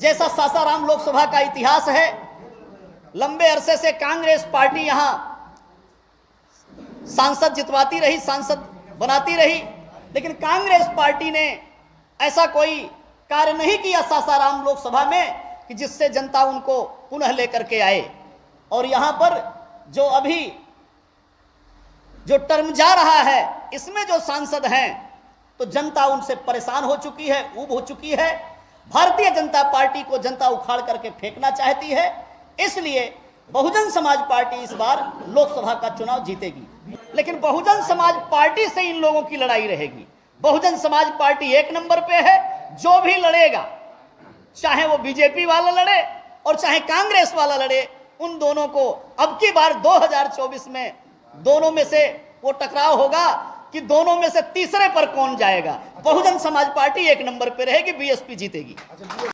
जैसा सासाराम लोकसभा का इतिहास है। लंबे अरसे से कांग्रेस पार्टी यहां सांसद जितवाती रही, सांसद बनाती रही, लेकिन कांग्रेस पार्टी ने ऐसा कोई कार्य नहीं किया सासाराम लोकसभा में कि जिससे जनता उनको पुनः लेकर के आए। और यहां पर जो अभी जो टर्म जा रहा है, इसमें जो सांसद हैं तो जनता उनसे परेशान हो चुकी है, ऊब हो चुकी है। भारतीय जनता पार्टी को जनता उखाड़ करके फेंकना चाहती है, इसलिए बहुजन समाज पार्टी इस बार लोकसभा का चुनाव जीतेगी। लेकिन बहुजन समाज पार्टी से इन लोगों की लड़ाई रहेगी। बहुजन समाज पार्टी एक नंबर पे है। जो भी लड़ेगा, चाहे वो बीजेपी वाला लड़े और चाहे कांग्रेस वाला लड़े, उन दोनों को अब की बार 2024 में दोनों में से वो टकराव होगा कि दोनों में से तीसरे पर कौन जाएगा। बहुजन समाज पार्टी एक नंबर पे रहेगी, बीएसपी जीतेगी।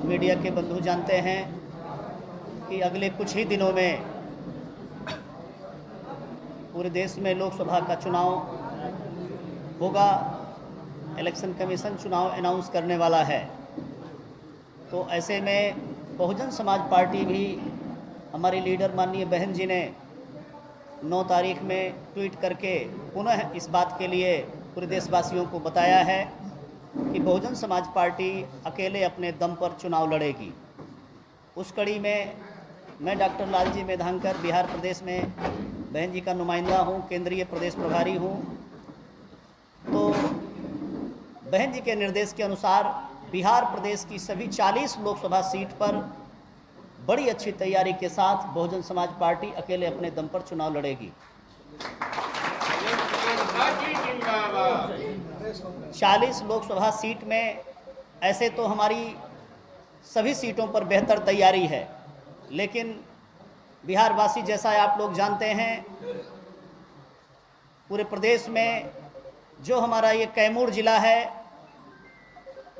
मीडिया के बंधु जानते हैं कि अगले कुछ ही दिनों में पूरे देश में लोकसभा का चुनाव होगा। इलेक्शन कमीशन चुनाव अनाउंस करने वाला है। तो ऐसे में बहुजन समाज पार्टी भी, हमारी लीडर माननीय बहन जी ने 9 तारीख में ट्वीट करके पुनः इस बात के लिए पूरे देशवासियों को बताया है कि बहुजन समाज पार्टी अकेले अपने दम पर चुनाव लड़ेगी। उस कड़ी में मैं डॉक्टर लालजी मेधांकर बिहार प्रदेश में बहन जी का नुमाइंदा हूँ, केंद्रीय प्रदेश प्रभारी हूँ। तो बहन जी के निर्देश के अनुसार बिहार प्रदेश की सभी 40 लोकसभा सीट पर बड़ी अच्छी तैयारी के साथ बहुजन समाज पार्टी अकेले अपने दम पर चुनाव लड़ेगी। 40 लोकसभा सीट में ऐसे तो हमारी सभी सीटों पर बेहतर तैयारी है, लेकिन बिहार वासी जैसा आप लोग जानते हैं, पूरे प्रदेश में जो हमारा ये कैमूर जिला है,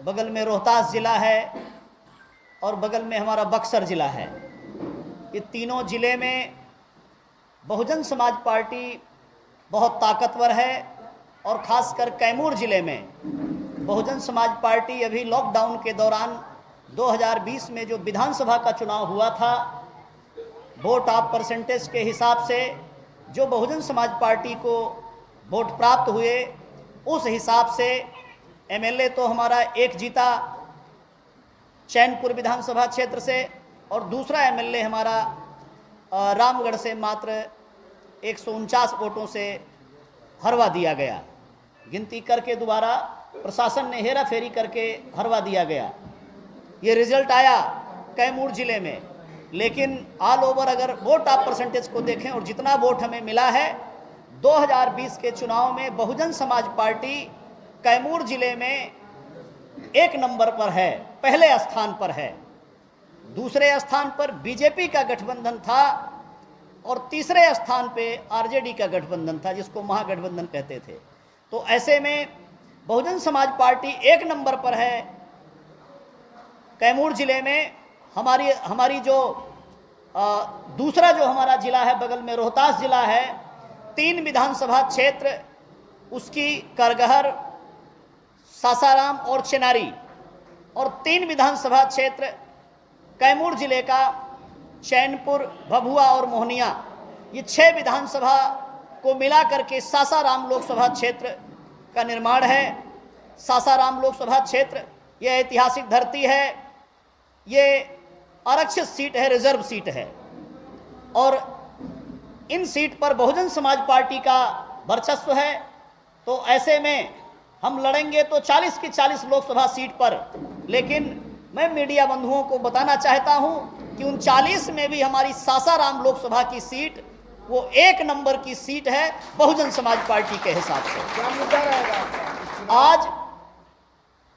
बगल में रोहतास जिला है और बगल में हमारा बक्सर जिला है, ये तीनों जिले में बहुजन समाज पार्टी बहुत ताकतवर है। और ख़ासकर कैमूर जिले में बहुजन समाज पार्टी अभी लॉकडाउन के दौरान 2020 में जो विधानसभा का चुनाव हुआ था, वोट ऑफ परसेंटेज के हिसाब से जो बहुजन समाज पार्टी को वोट प्राप्त हुए, उस हिसाब से एमएलए तो हमारा एक जीता चैनपुर विधानसभा क्षेत्र से, और दूसरा एमएलए हमारा रामगढ़ से मात्र 149 वोटों से हरवा दिया गया। गिनती करके दोबारा प्रशासन ने हेरा फेरी करके हरवा दिया गया। ये रिजल्ट आया कैमूर जिले में। लेकिन ऑल ओवर अगर वोट ऑफ परसेंटेज को देखें और जितना वोट हमें मिला है, 2020 के चुनाव में बहुजन समाज पार्टी कैमूर जिले में एक नंबर पर है, पहले स्थान पर है। दूसरे स्थान पर बीजेपी का गठबंधन था और तीसरे स्थान पे आरजेडी का गठबंधन था, जिसको महागठबंधन कहते थे। तो ऐसे में बहुजन समाज पार्टी एक नंबर पर है कैमूर जिले में। हमारी जो दूसरा जो हमारा जिला है बगल में रोहतास जिला है, 3 विधानसभा क्षेत्र उसकी करगहर, सासाराम और चेनारी, और 3 विधानसभा क्षेत्र कैमूर जिले का चैनपुर, भभुआ और मोहनिया, ये 6 विधानसभा को मिला करके सासाराम लोकसभा क्षेत्र का निर्माण है। सासाराम लोकसभा क्षेत्र ये ऐतिहासिक धरती है, ये आरक्षित सीट है, रिजर्व सीट है, और इन सीट पर बहुजन समाज पार्टी का वर्चस्व है। तो ऐसे में हम लड़ेंगे तो 40 की 40 लोकसभा सीट पर। लेकिन मैं मीडिया बंधुओं को बताना चाहता हूं कि उन 40 में भी हमारी सासाराम लोकसभा की सीट वो एक नंबर की सीट है बहुजन समाज पार्टी के हिसाब से। क्या मुद्दा रहेगा आपका? आज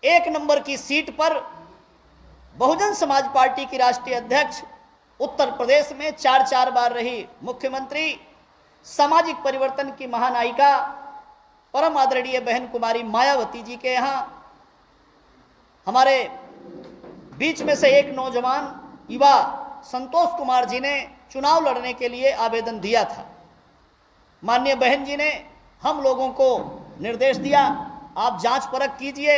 एक नंबर की सीट पर बहुजन समाज पार्टी की राष्ट्रीय अध्यक्ष, उत्तर प्रदेश में 4 बार रही मुख्यमंत्री, सामाजिक परिवर्तन की महानायिका, परम आदरणीय बहन कुमारी मायावती जी के यहाँ हमारे बीच में से एक नौजवान युवा संतोष कुमार जी ने चुनाव लड़ने के लिए आवेदन दिया था। माननीय बहन जी ने हम लोगों को निर्देश दिया, आप जांच परख कीजिए,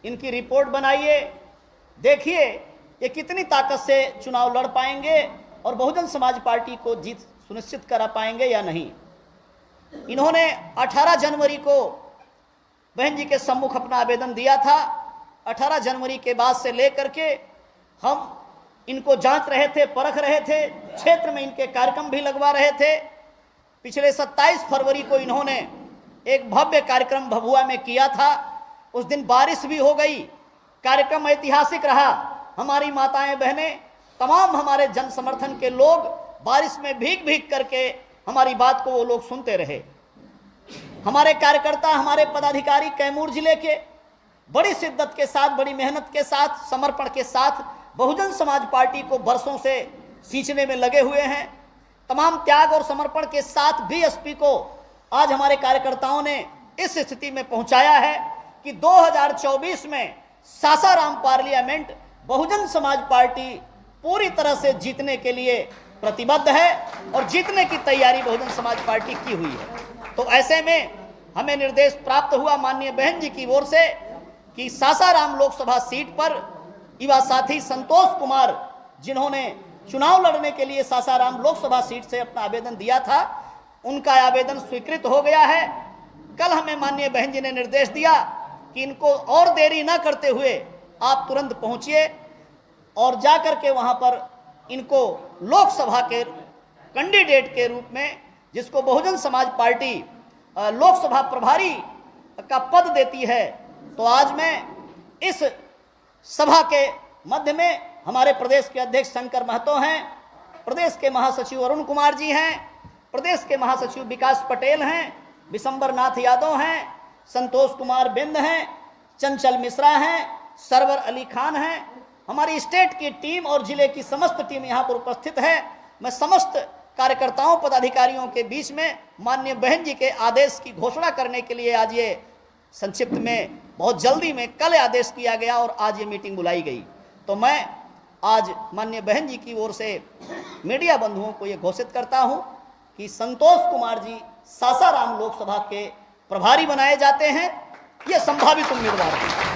इनकी रिपोर्ट बनाइए, देखिए ये कितनी ताकत से चुनाव लड़ पाएंगे और बहुजन समाज पार्टी को जीत सुनिश्चित करा पाएंगे या नहीं। इन्होंने 18 जनवरी को बहन जी के सम्मुख अपना आवेदन दिया था। 18 जनवरी के बाद से लेकर के हम इनको जांच रहे थे, परख रहे थे, क्षेत्र में इनके कार्यक्रम भी लगवा रहे थे। पिछले 27 फरवरी को इन्होंने एक भव्य कार्यक्रम भभुआ में किया था। उस दिन बारिश भी हो गई, कार्यक्रम ऐतिहासिक रहा। हमारी माताएं बहनें, तमाम हमारे जन समर्थन के लोग बारिश में भीग भीग करके हमारी बात को वो लोग सुनते रहे। हमारे कार्यकर्ता, हमारे पदाधिकारी कैमूर जिले के बड़ी शिद्दत के साथ, बड़ी मेहनत के साथ, समर्पण के साथ बहुजन समाज पार्टी को बरसों से सींचने में लगे हुए हैं। तमाम त्याग और समर्पण के साथ बीएसपी को आज हमारे कार्यकर्ताओं ने इस स्थिति में पहुंचाया है कि 2024 में सासाराम पार्लियामेंट बहुजन समाज पार्टी पूरी तरह से जीतने के लिए प्रतिबद्ध है और जीतने की तैयारी बहुजन समाज पार्टी की हुई है। तो ऐसे में हमें निर्देश प्राप्त हुआ माननीय बहन जी की ओर से कि सासाराम लोकसभा सीट पर युवा साथी संतोष कुमार, जिन्होंने चुनाव लड़ने के लिए सासाराम लोकसभा सीट से अपना आवेदन दिया था, उनका आवेदन स्वीकृत हो गया है। कल हमें माननीय बहन जी ने निर्देश दिया कि इनको और देरी न करते हुए आप तुरंत पहुंचिए और जाकर के वहां पर इनको लोकसभा के कैंडिडेट के रूप में, जिसको बहुजन समाज पार्टी लोकसभा प्रभारी का पद देती है, तो आज मैं इस सभा के मध्य में हमारे प्रदेश के अध्यक्ष शंकर महतो हैं, प्रदेश के महासचिव अरुण कुमार जी हैं, प्रदेश के महासचिव विकास पटेल हैं, विशंबर नाथ यादव हैं, संतोष कुमार बिंद हैं, चंचल मिश्रा हैं, सरवर अली खान हैं। हमारी स्टेट की टीम और जिले की समस्त टीम यहाँ पर उपस्थित है। मैं समस्त कार्यकर्ताओं, पदाधिकारियों के बीच में माननीय बहन जी के आदेश की घोषणा करने के लिए आज ये संक्षिप्त में बहुत जल्दी में कल आदेश किया गया और आज ये मीटिंग बुलाई गई। तो मैं आज माननीय बहन जी की ओर से मीडिया बंधुओं को ये घोषित करता हूँ कि संतोष कुमार जी सासाराम लोकसभा के प्रभारी बनाए जाते हैं। ये संभावित उम्मीदवार हैं।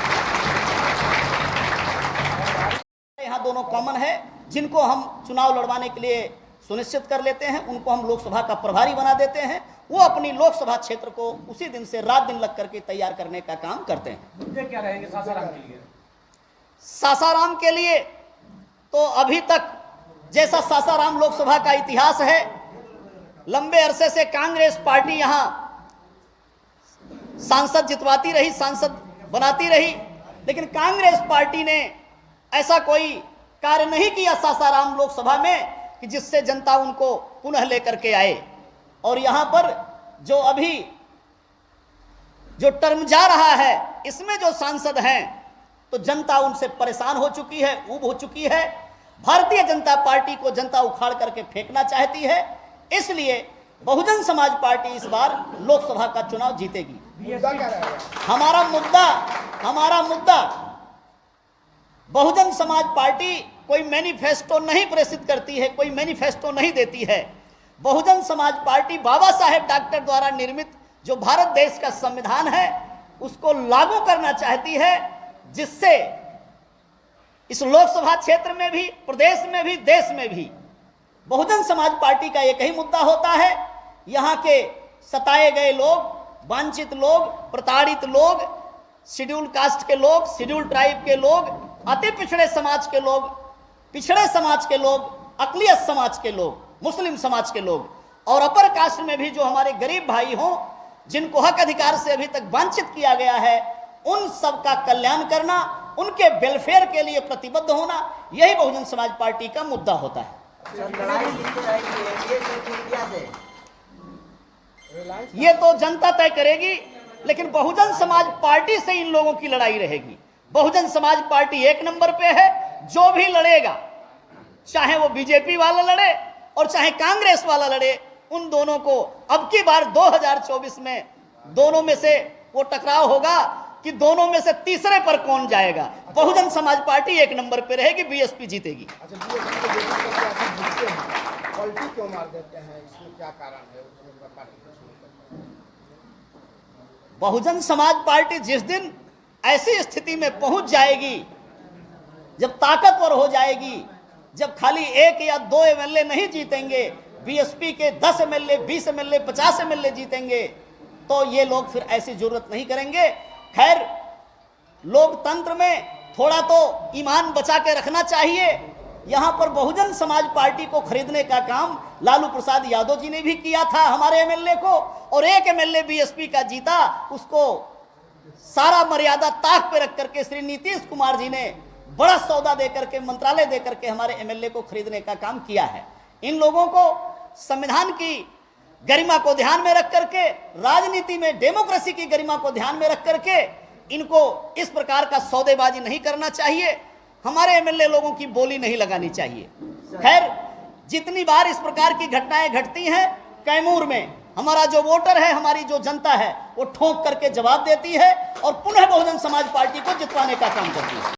यहाँ दोनों कॉमन है, जिनको हम चुनाव लड़वाने के लिए सुनिश्चित कर लेते हैं, उनको हम लोकसभा का प्रभारी बना देते हैं। वो अपनी लोकसभा क्षेत्र को उसी दिन से रात दिन लग करके तैयार करने का काम करते हैं। मुद्दे क्या रहेंगे सासाराम के लिए? सासाराम के लिए तो अभी तक जैसा सासाराम लोकसभा का इतिहास है, लंबे अरसे से कांग्रेस पार्टी यहां सांसद जितवाती रही, सांसद बनाती रही, लेकिन कांग्रेस पार्टी ने ऐसा कोई कार्य नहीं किया सासाराम लोकसभा में कि जिससे जनता उनको पुनः लेकर के आए। और यहां पर जो अभी जो टर्म जा रहा है, इसमें जो सांसद हैं, तो जनता उनसे परेशान हो चुकी है, ऊब हो चुकी है। भारतीय जनता पार्टी को जनता उखाड़ करके फेंकना चाहती है। इसलिए बहुजन समाज पार्टी इस बार लोकसभा का चुनाव जीतेगी। मुद्दा क्या रहेगा? हमारा मुद्दा बहुजन समाज पार्टी कोई मैनिफेस्टो नहीं प्रेषित करती है, कोई मैनिफेस्टो नहीं देती है। बहुजन समाज पार्टी बाबा साहेब डॉक्टर द्वारा निर्मित जो भारत देश का संविधान है, उसको लागू करना चाहती है, जिससे इस लोकसभा क्षेत्र में भी, प्रदेश में भी, देश में भी बहुजन समाज पार्टी का एक ही मुद्दा होता है। यहाँ के सताए गए लोग, वंचित लोग, प्रताड़ित लोग, शेड्यूल कास्ट के लोग, शेड्यूल ट्राइब के लोग, अति पिछड़े समाज के लोग, पिछड़े समाज के लोग, अकलियत समाज के लोग, मुस्लिम समाज के लोग और अपर कास्ट में भी जो हमारे गरीब भाई हों, जिनको हक अधिकार से अभी तक वंचित किया गया है, उन सब का कल्याण करना, उनके वेलफेयर के लिए प्रतिबद्ध होना, यही बहुजन समाज पार्टी का मुद्दा होता है। ये तो जनता तय करेगी, लेकिन बहुजन समाज पार्टी से इन लोगों की लड़ाई रहेगी। बहुजन समाज पार्टी एक नंबर पे है। जो भी लड़ेगा, चाहे वो बीजेपी वाला लड़े और चाहे कांग्रेस वाला लड़े, उन दोनों को अब की बार 2024 में दोनों में से वो टकराव होगा कि दोनों में से तीसरे पर कौन जाएगा। बहुजन समाज पार्टी एक नंबर पे रहेगी, बीएसपी जीतेगी। पलटी क्यों मार देते हैं, इसमें क्या कारण है? बहुजन समाज पार्टी जिस दिन ऐसी स्थिति में पहुंच जाएगी जब ताकतवर हो जाएगी, जब खाली 1 या 2 एमएलए नहीं जीतेंगे, बीएसपी के 10 एमएलए, 20 एमएलए, 50 एमएलए जीतेंगे, तो ये लोग फिर ऐसी जरूरत नहीं करेंगे। खैर, लोकतंत्र में थोड़ा तो ईमान बचा के रखना चाहिए। यहां पर बहुजन समाज पार्टी को खरीदने का काम लालू प्रसाद यादव जी ने भी किया था हमारे एमएलए को, और 1 एमएलए बीएसपी का जीता, उसको सारा मर्यादा ताक पे रख करके श्री नीतीश कुमार जी ने बड़ा सौदा देकर के, मंत्रालय देकर के हमारे एमएलए को खरीदने का काम किया है। इन लोगों को संविधान की गरिमा को ध्यान में रख करके, राजनीति में डेमोक्रेसी की गरिमा को ध्यान में रख करके इनको इस प्रकार का सौदेबाजी नहीं करना चाहिए। हमारे एमएलए लोगों की बोली नहीं लगानी चाहिए। खैर, जितनी बार इस प्रकार की घटनाएं घटती हैं कैमूर में, हमारा जो वोटर है, हमारी जो जनता है, वो ठोंक करके जवाब देती है और पुनः बहुजन समाज पार्टी को जितवाने का काम करती है।